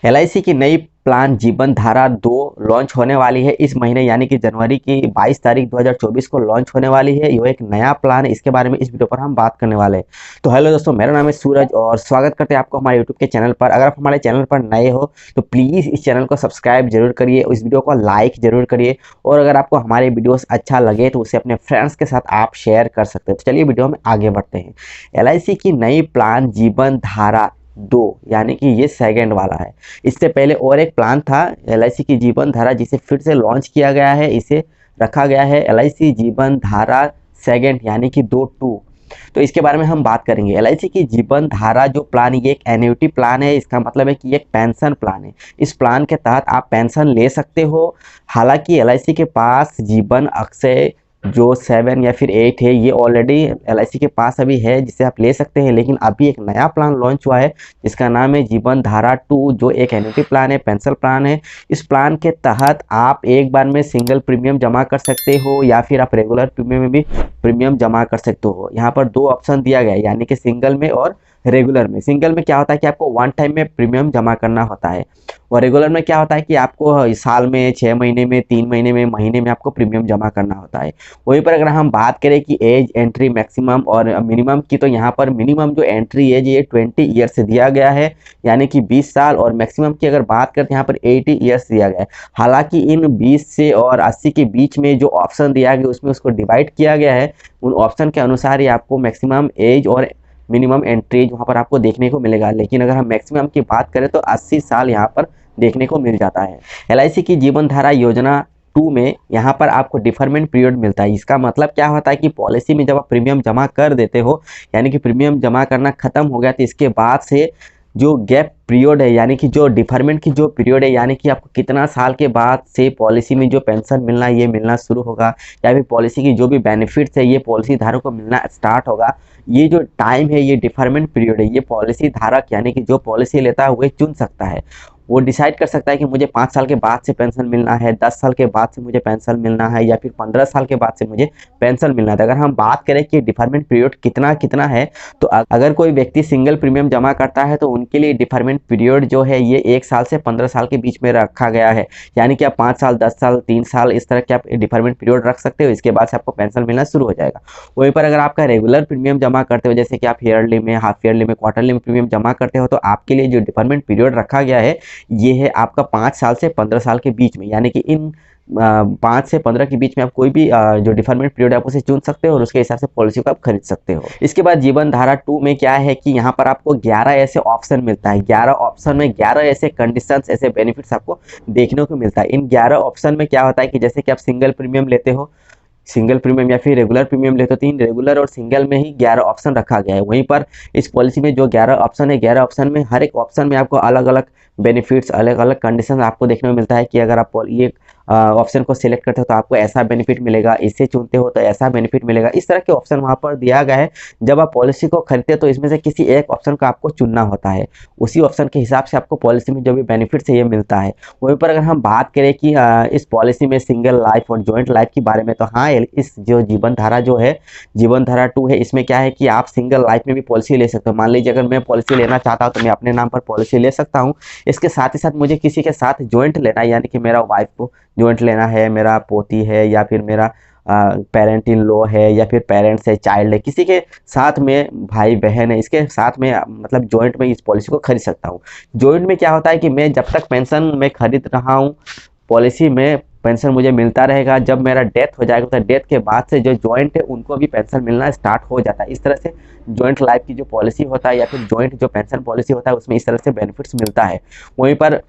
LIC की नई plan जीवन धारा 2 लॉन्च होने वाली है इस महीने, यानी कि जनवरी की 22 तारीख 2024 को लॉन्च होने वाली है। ये एक नया प्लान है, इसके बारे में इस वीडियो पर हम बात करने वाले हैं। तो हेलो दोस्तों, मेरा नाम है सूरज और स्वागत करते हैं आपको हमारे यूट्यूब के चैनल पर। अगर आप हमारे चैनल पर नए हो तो प्लीज़ इस चैनल को सब्सक्राइब जरूर करिए, इस वीडियो को लाइक जरूर करिए और अगर आपको हमारे वीडियोस अच्छा लगे तो उसे अपने फ्रेंड्स के साथ आप शेयर कर सकते हैं। तो चलिए वीडियो में आगे बढ़ते हैं। एलआईसी की नई प्लान जीवन धारा 2, यानी कि ये सेकंड वाला है। इससे पहले और एक प्लान था एलआईसी की जीवन धारा, जिसे फिर से लॉन्च किया गया है। इसे रखा गया है एलआईसी जीवन धारा सेकंड, यानी कि 2 तो इसके बारे में हम बात करेंगे। एलआईसी की जीवन धारा जो प्लान, ये एक एन्युटी प्लान है। इसका मतलब है कि एक पेंशन प्लान है। इस प्लान के तहत आप पेंशन ले सकते हो। हालांकि एलआईसी के पास जीवन अक्षय जो 7 या फिर 8 है, ये ऑलरेडी एलआईसी के पास अभी है, जिसे आप ले सकते हैं। लेकिन अभी एक नया प्लान लॉन्च हुआ है जिसका नाम है जीवन धारा 2, जो एक एन्युटी प्लान है, पेंशन प्लान है। इस प्लान के तहत आप एक बार में सिंगल प्रीमियम जमा कर सकते हो या फिर आप रेगुलर प्रीमियम में भी प्रीमियम जमा कर सकते हो। यहाँ पर 2 ऑप्शन दिया गया है, यानी कि सिंगल में और रेगुलर में। सिंगल में क्या होता है कि आपको वन टाइम में प्रीमियम जमा करना होता है और रेगुलर में क्या होता है कि आपको साल में, 6 महीने में, 3 महीने में, महीने में आपको प्रीमियम जमा करना होता है। वहीं पर अगर हम बात करें कि एज एंट्री मैक्सिमम और मिनिमम की, तो यहाँ पर मिनिमम जो एंट्री एज ये 20 ईयर से दिया गया है, यानी कि 20 साल, और मैक्सिमम की अगर बात करते हैं यहाँ पर 80 ईयर्स दिया गया है। हालांकि इन 20 से और 80 के बीच में जो ऑप्शन दिया गया उसमें उसको डिवाइड किया गया है। उन ऑप्शन के अनुसार ही आपको मैक्सिमम एज और मिनिमम एंट्री एज वहाँ पर आपको देखने को मिलेगा। लेकिन अगर हम मैक्सिमम की बात करें तो 80 साल यहाँ पर देखने को मिल जाता है। एलआईसी की जीवन धारा योजना 2 में यहाँ पर आपको डिफरमेंट पीरियड मिलता है। इसका मतलब क्या होता है कि पॉलिसी में जब आप प्रीमियम जमा कर देते हो, यानी कि प्रीमियम जमा करना खत्म हो गया, तो इसके बाद से जो गैप पीरियड है, यानी कि जो डिफरमेंट की जो पीरियड है, यानी कि आपको कितना साल के बाद से पॉलिसी में जो पेंशन मिलना ये मिलना शुरू होगा, या फिर पॉलिसी की जो भी बेनिफिट्स है ये पॉलिसी धारक को मिलना स्टार्ट होगा। ये जो टाइम है, ये डिफरमेंट पीरियड है। ये पॉलिसी धारक, यानी कि जो पॉलिसी लेता है वही चुन सकता है। वो डिसाइड कर सकता है कि मुझे 5 साल के बाद से पेंशन मिलना है, 10 साल के बाद से मुझे पेंशन मिलना है, या फिर 15 साल के बाद से मुझे पेंशन मिलना है। अगर हम बात करें कि डिफरमेंट पीरियड कितना कितना है, तो अगर कोई व्यक्ति सिंगल प्रीमियम जमा करता है तो उनके लिए डिफरमेंट पीरियड जो है ये 1 साल से 15 साल के बीच में रखा गया है। यानी कि आप 5 साल, 10 साल, 3 साल इस तरह के आप डिफरमेंट पीरियड रख सकते हो। इसके बाद से आपको पेंशन मिलना शुरू हो जाएगा। वहीं पर अगर आपका रेगुलर प्रीमियम जमा करते हो, जैसे कि आप ईयरली में, हाफ ईयरली में, क्वार्टरली में प्रीमियम जमा करते हो, तो आपके लिए जो डिफरमेंट पीरियड रखा गया है ये है आपका 5 साल से 15 साल के बीच में। यानी कि इन 5 से 15 के बीच में आप कोई भी जो डिफरमेंट पीरियड है आप उसे चुन सकते हो और उसके हिसाब से पॉलिसी को आप खरीद सकते हो। इसके बाद जीवन धारा 2 में क्या है कि यहाँ पर आपको 11 ऐसे ऑप्शन मिलता है। 11 ऑप्शन में 11 ऐसे कंडीशंस, ऐसे बेनिफिट्स आपको देखने को मिलता है। इन 11 ऑप्शन में क्या होता है कि जैसे कि आप सिंगल प्रीमियम लेते हो, सिंगल प्रीमियम या फिर रेगुलर प्रीमियम लेते हो, तो इन रेगुलर और सिंगल में ही 11 ऑप्शन रखा गया है। वहीं पर इस पॉलिसी में जो 11 ऑप्शन है, 11 ऑप्शन में हर एक ऑप्शन में आपको अलग अलग बेनिफिट्स, अलग अलग कंडीशन आपको देखने को मिलता है कि अगर आप ये ऑप्शन को सिलेक्ट करते हो तो आपको ऐसा बेनिफिट मिलेगा, इसे चुनते हो तो ऐसा बेनिफिट मिलेगा। इस तरह के ऑप्शन वहाँ पर दिया गया है। जब आप पॉलिसी को खरीदते हो तो इसमें से किसी एक ऑप्शन को आपको चुनना होता है। उसी ऑप्शन के हिसाब से आपको पॉलिसी में जो भी बेनिफिट्स है ये मिलता है। वहीं पर अगर हम बात करें कि इस पॉलिसी में सिंगल लाइफ और जॉइंट लाइफ के बारे में, तो हाँ, इस जो जीवन धारा जो है, जीवन धारा 2 है, इसमें क्या है कि आप सिंगल लाइफ में भी पॉलिसी ले सकते हो। मान लीजिए अगर मैं पॉलिसी लेना चाहता हूँ तो मैं अपने नाम पर पॉलिसी ले सकता हूँ। इसके साथ ही साथ मुझे किसी के साथ जॉइंट लेना है, यानी कि मेरा वाइफ को जॉइंट लेना है, मेरा पोती है, या फिर मेरा पेरेंट इन लॉ है, या फिर पेरेंट्स है, चाइल्ड है, किसी के साथ में भाई बहन है, इसके साथ में मतलब जॉइंट में इस पॉलिसी को खरीद सकता हूँ। जॉइंट में क्या होता है कि मैं जब तक पेंशन में खरीद रहा हूँ, पॉलिसी में पेंशन मुझे मिलता रहेगा। जब मेरा डेथ हो जाएगा तो डेथ के बाद से जो जॉइंट है उनको भी पेंशन मिलना स्टार्ट हो जाता है। इस तरह से जॉइंट लाइफ की जो पॉलिसी होता है या फिर जॉइंट जो पेंशन पॉलिसी होता है उसमें इस तरह से बेनिफिट्स मिलता है। वहीं पर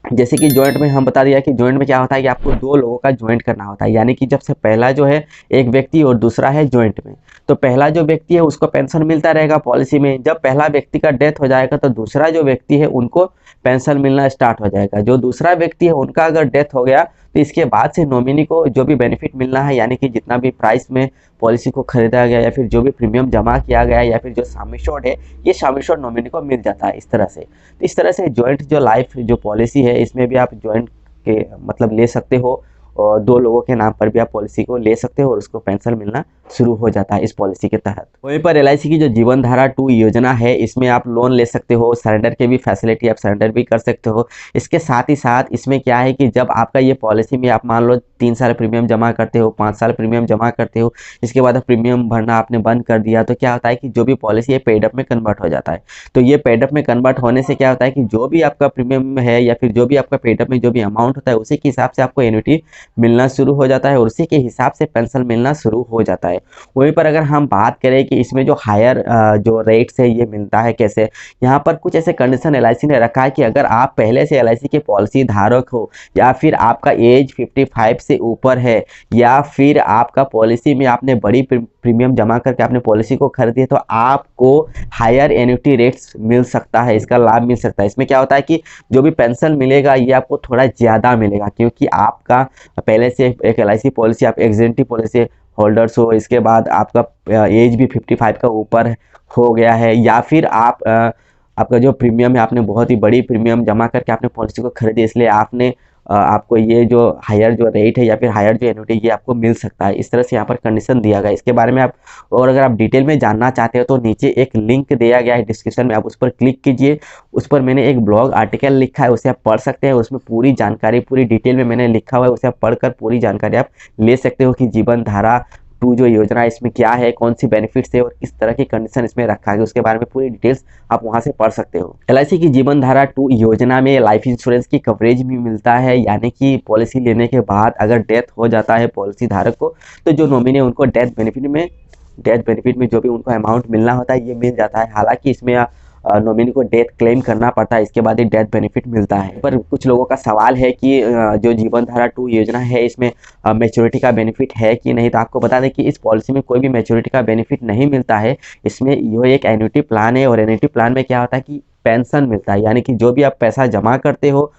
जैसे कि जॉइंट में हम बता दिया कि जॉइंट में क्या होता है कि आपको 2 लोगों का जॉइंट करना होता है। यानी कि जब से पहला जो है एक व्यक्ति और दूसरा है जॉइंट में, तो पहला जो व्यक्ति है उसको पेंशन मिलता रहेगा पॉलिसी में। जब पहला व्यक्ति का डेथ हो जाएगा तो दूसरा जो व्यक्ति है उनको पेंशन मिलना स्टार्ट हो जाएगा। जो दूसरा व्यक्ति है उनका अगर डेथ हो गया तो इसके बाद से नॉमिनी को जो भी बेनिफिट मिलना है, यानी कि जितना भी प्राइस में पॉलिसी को खरीदा गया या फिर जो भी प्रीमियम जमा किया गया या फिर जो सम एश्योर्ड है, ये सम एश्योर्ड नॉमिनी को मिल जाता है। इस तरह से, तो इस तरह से जॉइंट जो लाइफ जो पॉलिसी है इसमें भी आप जॉइंट के मतलब ले सकते हो। और 2 लोगों के नाम पर भी आप पॉलिसी को ले सकते हो और उसको पेंशन मिलना शुरू हो जाता है इस पॉलिसी के तहत। वहीं पर LIC की जो जीवन धारा 2 योजना है, इसमें आप लोन ले सकते हो, सरेंडर के भी फैसिलिटी, आप सरेंडर भी कर सकते हो। इसके साथ ही साथ इसमें क्या है कि जब आपका ये पॉलिसी में आप मान लो 3 साल प्रीमियम जमा करते हो, 5 साल प्रीमियम जमा करते हो, इसके बाद प्रीमियम भरना आपने बंद कर दिया, तो क्या होता है कि जो भी पॉलिसी है पेड अप में कन्वर्ट हो जाता है। तो ये पेड अप में कन्वर्ट होने से क्या होता है कि जो भी आपका प्रीमियम है या फिर जो भी आपका पेड अप में जो भी अमाउंट होता है, उसी के हिसाब से आपको एन्युटी मिलना शुरू हो जाता है और उसी के हिसाब से पेंशन मिलना शुरू हो जाता है। वहीं पर अगर हम बात करें कि इसमें जो हायर जो रेट्स है ये मिलता है कैसे, यहाँ पर कुछ ऐसे कंडीशन LIC ने रखा है कि अगर आप पहले से LIC के पॉलिसी धारक हो या फिर आपका एज 55 से ऊपर है या फिर आपका पॉलिसी में आपने बड़ी प्रीमियम जमा करके आपने पॉलिसी को खरीदी है, तो आपको हायर एन्युटी रेट्स मिल सकता है, इसका लाभ मिल सकता है। इसमें क्या होता है कि जो भी पेंशन मिलेगा ये आपको थोड़ा ज़्यादा मिलेगा, क्योंकि आपका पहले से एक LIC पॉलिसी, आप एक्जेंटिव पॉलिसी होल्डर्स हो, इसके बाद आपका एज भी 55 का ऊपर हो गया है, या फिर आपका जो प्रीमियम है आपने बहुत ही बड़ी प्रीमियम जमा करके आपने पॉलिसी को खरीदी, इसलिए आपको ये जो हायर जो रेट है या फिर हायर जो एन्युटी ये आपको मिल सकता है। इस तरह से यहाँ पर कंडीशन दिया गया है। इसके बारे में आप और अगर आप डिटेल में जानना चाहते हो तो नीचे एक लिंक दिया गया है डिस्क्रिप्शन में, आप उस पर क्लिक कीजिए। उस पर मैंने एक ब्लॉग आर्टिकल लिखा है, उसे आप पढ़ सकते हैं। उसमें पूरी जानकारी पूरी डिटेल में मैंने लिखा हुआ है, उसे आप पढ़कर पूरी जानकारी आप ले सकते हो कि जीवन धारा 2 जो योजना है इसमें क्या है, कौन सी बेनिफिट्स है और किस तरह की कंडीशन इसमें रखा गया, उसके बारे में पूरी डिटेल्स आप वहां से पढ़ सकते हो। LIC की जीवन धारा 2 योजना में लाइफ इंश्योरेंस की कवरेज भी मिलता है, यानी कि पॉलिसी लेने के बाद अगर डेथ हो जाता है पॉलिसी धारक को, तो जो नॉमिनी है उनको डेथ बेनिफिट में जो भी उनको अमाउंट मिलना होता है ये मिल जाता है। हालांकि इसमें नॉमिनी को डेथ क्लेम करना पड़ता है, इसके बाद ही डेथ बेनिफिट मिलता है। पर कुछ लोगों का सवाल है कि जो जीवन धारा 2 योजना है इसमें मैच्योरिटी का बेनिफिट है कि नहीं, तो आपको बता दें कि इस पॉलिसी में कोई भी मैच्योरिटी का बेनिफिट नहीं मिलता है। इसमें यह एक एन्युटी प्लान है और एन्युटी प्लान में क्या होता है कि पेंशन मिलता है, यानी कि जो भी आप पैसा जमा करते हो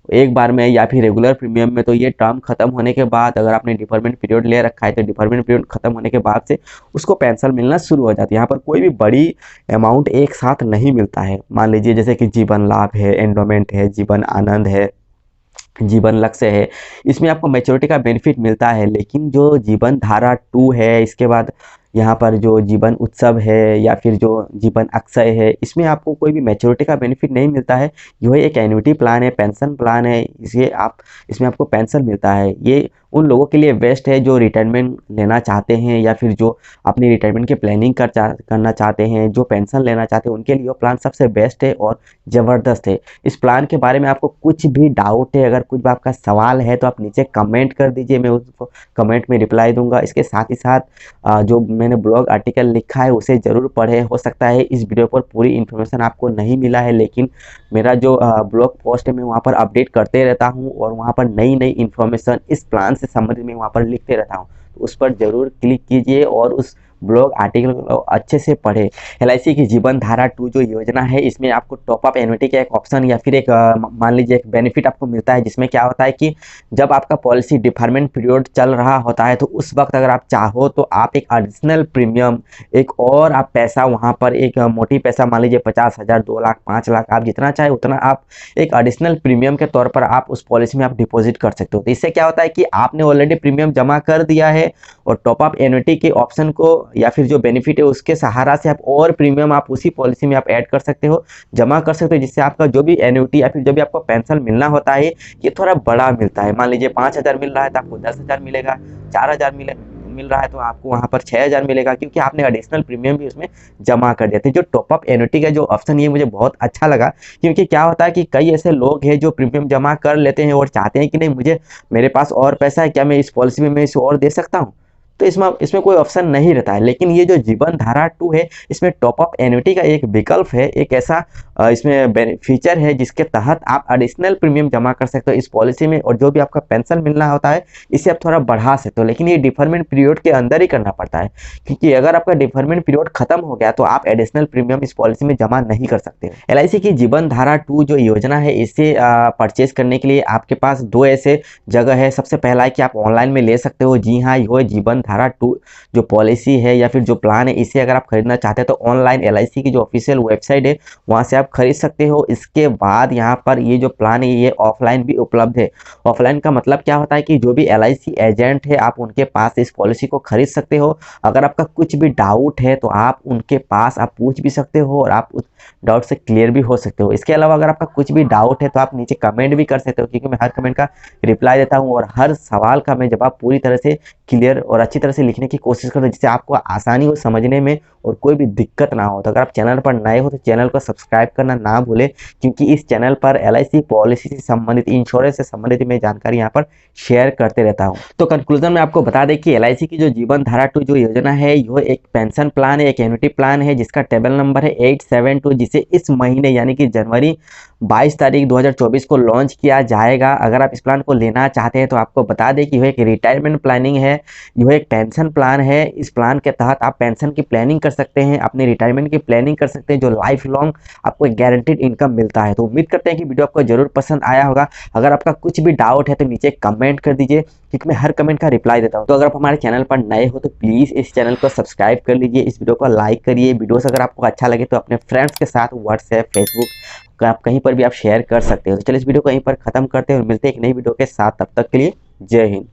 एक बार में या फिर रेगुलर प्रीमियम में, तो ये टर्म खत्म होने के बाद अगर आपने डिफरमेंट पीरियड ले रखा है तो डिफरमेंट पीरियड खत्म होने के बाद से उसको पेंशन मिलना शुरू हो जाती है। यहाँ पर कोई भी बड़ी अमाउंट एक साथ नहीं मिलता है। मान लीजिए जैसे कि जीवन लाभ है, एंडोमेंट है, जीवन आनंद है, जीवन लक्ष्य है, इसमें आपको मैच्योरिटी का बेनिफिट मिलता है। लेकिन जो जीवन धारा 2 है, इसके बाद यहाँ पर जो जीवन उत्सव है या फिर जो जीवन अक्षय है, इसमें आपको कोई भी मैच्योरिटी का बेनिफिट नहीं मिलता है। यह एक एन्युटी प्लान है, पेंशन प्लान है, इसमें आपको पेंशन मिलता है। ये उन लोगों के लिए बेस्ट है जो रिटायरमेंट लेना चाहते हैं या फिर जो अपनी रिटायरमेंट की प्लानिंग करना चाहते हैं, जो पेंशन लेना चाहते हैं, उनके लिए वो प्लान सबसे बेस्ट है और ज़बरदस्त है। इस प्लान के बारे में आपको कुछ भी डाउट है, अगर कुछ भी आपका सवाल है तो आप नीचे कमेंट कर दीजिए, मैं उसको कमेंट में रिप्लाई दूंगा। इसके साथ ही साथ जो मैंने ब्लॉग आर्टिकल लिखा है उसे ज़रूर पढ़ें। हो सकता है इस वीडियो पर पूरी इन्फॉर्मेशन आपको नहीं मिला है, लेकिन मेरा जो ब्लॉग पोस्ट है मैं वहाँ पर अपडेट करते रहता हूँ और वहाँ पर नई नई इन्फॉर्मेशन इस प्लान से संबंधित मैं वहाँ पर लिखते रहता हूँ। तो उस पर ज़रूर क्लिक कीजिए और उस ब्लॉग आर्टिकल को अच्छे से पढ़े। LIC की जीवन धारा 2 जो योजना है इसमें आपको टॉप अप एन्युटी का एक ऑप्शन या फिर एक मान लीजिए एक बेनिफिट आपको मिलता है, जिसमें क्या होता है कि जब आपका पॉलिसी डिफरमेंट पीरियड चल रहा होता है तो उस वक्त अगर आप चाहो तो आप एक एडिशनल प्रीमियम एक और आप पैसा वहाँ पर एक मोटी पैसा मान लीजिए 50,000, 2 लाख, 5 लाख, आप जितना चाहे उतना आप एक एडिशनल प्रीमियम के तौर पर आप उस पॉलिसी में आप डिपॉजिट कर सकते हो। तो इससे क्या होता है कि आपने ऑलरेडी प्रीमियम जमा कर दिया है और टॉप अप एन्युटी के ऑप्शन को या फिर जो बेनिफिट है उसके सहारा से आप और प्रीमियम आप उसी पॉलिसी में आप ऐड कर सकते हो, जमा कर सकते हो, जिससे आपका जो भी एन्युटी या फिर जो भी आपको पेंशन मिलना होता है ये थोड़ा बड़ा मिलता है। मान लीजिए 5,000 मिल रहा है तो आपको 10,000 मिलेगा, 4,000 मिल रहा है तो आपको वहाँ पर 6,000 मिलेगा, क्योंकि आपने एडिशनल प्रीमियम भी उसमें जमा कर दिया था। जो टॉप अप एन्युटी का जो ऑप्शन ये मुझे बहुत अच्छा लगा, क्योंकि क्या होता है कि कई ऐसे लोग हैं जो प्रीमियम जमा कर लेते हैं और चाहते हैं कि नहीं मेरे पास और पैसा है, क्या मैं इस पॉलिसी में मैं इसे और दे सकता हूँ, तो इसमें कोई ऑप्शन नहीं रहता है। लेकिन ये जो जीवन धारा 2 है इसमें टॉप अप एन्युटी का एक विकल्प है, एक ऐसा इसमें फीचर है जिसके तहत आप एडिशनल प्रीमियम जमा कर सकते हो इस पॉलिसी में और जो भी आपका पेंशन मिलना होता है इसे आप थोड़ा बढ़ा सकते हो। लेकिन ये डिफरमेंट पीरियड के अंदर ही करना पड़ता है, क्योंकि अगर आपका डिफरमेंट पीरियड खत्म हो गया तो आप एडिशनल प्रीमियम इस पॉलिसी में जमा नहीं कर सकते। LIC की जीवन धारा 2 जो योजना है इसे परचेज करने के लिए आपके पास 2 ऐसे जगह है। सबसे पहला है कि आप ऑनलाइन में ले सकते हो। जी हाँ, यह जीवन धारा 2 जो पॉलिसी है या फिर जो प्लान है, इसे अगर आप खरीदना चाहते हैं तो ऑनलाइन LIC की जो ऑफिशियल वेबसाइट है वहाँ से आप खरीद सकते हो। इसके बाद यहाँ पर ये जो प्लान है ये ऑफलाइन भी उपलब्ध है। ऑफलाइन का मतलब क्या होता है कि जो भी LIC एजेंट है आप उनके पास इस पॉलिसी को खरीद सकते हो। अगर आपका कुछ भी डाउट है तो आप उनके पास आप पूछ भी सकते हो और आप उस डाउट से क्लियर भी हो सकते हो। इसके अलावा अगर आपका कुछ भी डाउट है तो आप नीचे कमेंट भी कर सकते हो, क्योंकि मैं हर कमेंट का रिप्लाई देता हूँ और हर सवाल का मैं जवाब पूरी तरह से क्लियर और अच्छी तरह से लिखने की कोशिश करता हूँ, जिससे आपको आसानी हो समझने में और कोई भी दिक्कत ना हो। तो अगर आप चैनल पर नए हो तो चैनल को सब्सक्राइब करना ना भूलें, क्योंकि इस चैनल पर LIC पॉलिसी से संबंधित, इंश्योरेंस से संबंधित मैं जानकारी यहाँ पर शेयर करते रहता हूँ। तो कंक्लूजन में आपको बता दें कि LIC की जो जीवन धारा 2 जो योजना है यह एक पेंशन प्लान है, एक एन्युटी प्लान है, जिसका टेबल नंबर है 872, जिसे इस महीने यानी कि जनवरी 22 तारीख 2024 को लॉन्च किया जाएगा। अगर आप इस प्लान को लेना चाहते हैं तो आपको बता दें कि यह एक रिटायरमेंट प्लानिंग है, यह एक पेंशन प्लान है। इस प्लान के तहत आप पेंशन की प्लानिंग कर सकते हैं, अपने रिटायरमेंट की प्लानिंग कर सकते हैं, जो लाइफ लॉन्ग आपको एक गारंटीड इनकम मिलता है। तो उम्मीद करते हैं कि वीडियो आपको जरूर पसंद आया होगा। अगर आपका कुछ भी डाउट है तो नीचे कमेंट कर दीजिए, क्योंकि मैं हर कमेंट का रिप्लाई देता हूं। तो अगर आप हमारे चैनल पर नए हो तो प्लीज़ इस चैनल को सब्सक्राइब कर लीजिए, इस वीडियो को लाइक करिए। वीडियोस अगर आपको अच्छा लगे तो अपने फ्रेंड्स के साथ व्हाट्सएप, फेसबुक आप कहीं पर भी आप शेयर कर सकते हो। तो चलिए इस वीडियो को यहीं पर खत्म करते हैं और मिलते हैं एक नई वीडियो के साथ। तब तक के लिए जय हिंद।